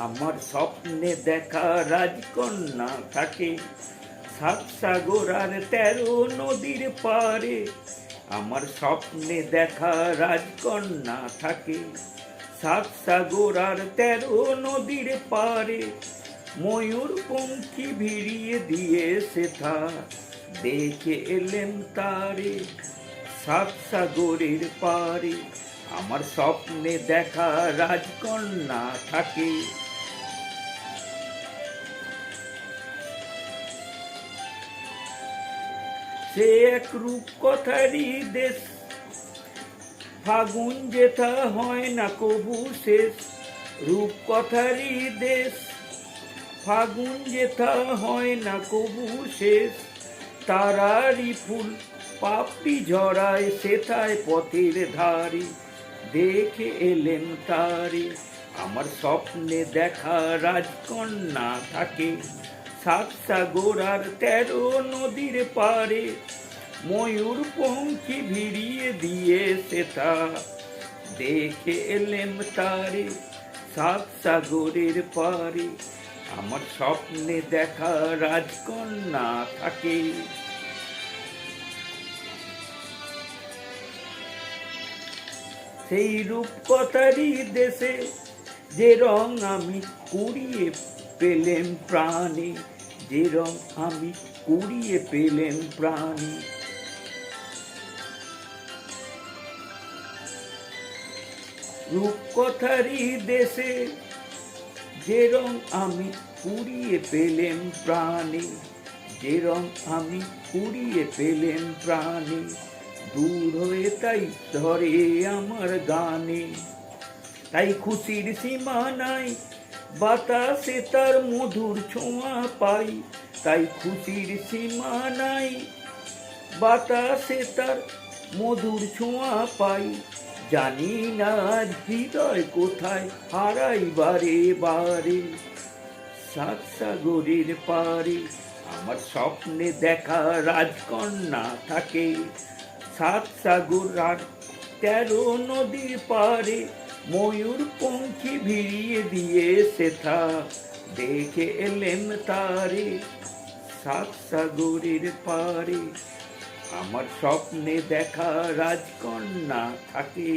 আমার স্বপ্নে দেখা রাজকন্যা থাকে সাত সাগর আর 13 নদীর পারে। আমার স্বপ্নে দেখা রাজকন্যা থাকে সাত সাগর আর 13 নদীর পারে। ময়ূর পঙ্খী ভিড়িয়ে দিয়ে সেথা দেখে এলেম তারে সাত সাগরের পারে। আমার স্বপ্নে দেখা রাজকন্যা থাকে। সে এক রূপকথারই দেশ, ফাগুন যেথা হয় না কবু শেষ। রূপকথারই দেশ, ফাগুন যেথা হয় না কবু শেষ। তারারি ফুল পাপড়ি ঝরায় সেথায় পথের ধারে দেখে এলেন তারে। আমার স্বপ্নে দেখা রাজকন্যা থাকে সাত সাগর আর 13 নদীর পারে। ময়ূর পঙ্খী ভিড়িয়ে দিয়ে সেথা দেখে এলেম তারে সাত সাগরের পারে। আমার স্বপ্নে দেখা রাজকন্যা থাকে। সেই রূপকথারই দেশে যে রং আমি কুড়িয়ে পেলেম প্রাণে, যে রং আমি কুড়িয়ে পেলেম প্রাণে। রূপকথারই দেশে যে রং আমি কুড়িয়ে পেলেম প্রাণে, যে রং আমি কুড়িয়ে পেলেম প্রাণে। দূর হয়ে তাই ধরে আমার গানে, তাই খুশির সীমা নাই বাতাসে তার মধুর ছোঁয়া পাই। তাই খুশির সীমা নাই বাতাসে তার মধুর ছোঁয়া পাই। জানি না আজ হৃদয় কোথায় হারাই বারে বারে সাত সাগরের পারে। আমার স্বপ্নে দেখা রাজকন্যা থাকে সাত সাগর আর 13 নদীর পারে। ময়ূর পঙ্খী ভিড়িয়ে দিয়ে সেথা দেখে এলেম তারে সাত সাগরের পারে। আমার স্বপ্নে দেখা রাজকন্যা থাকে।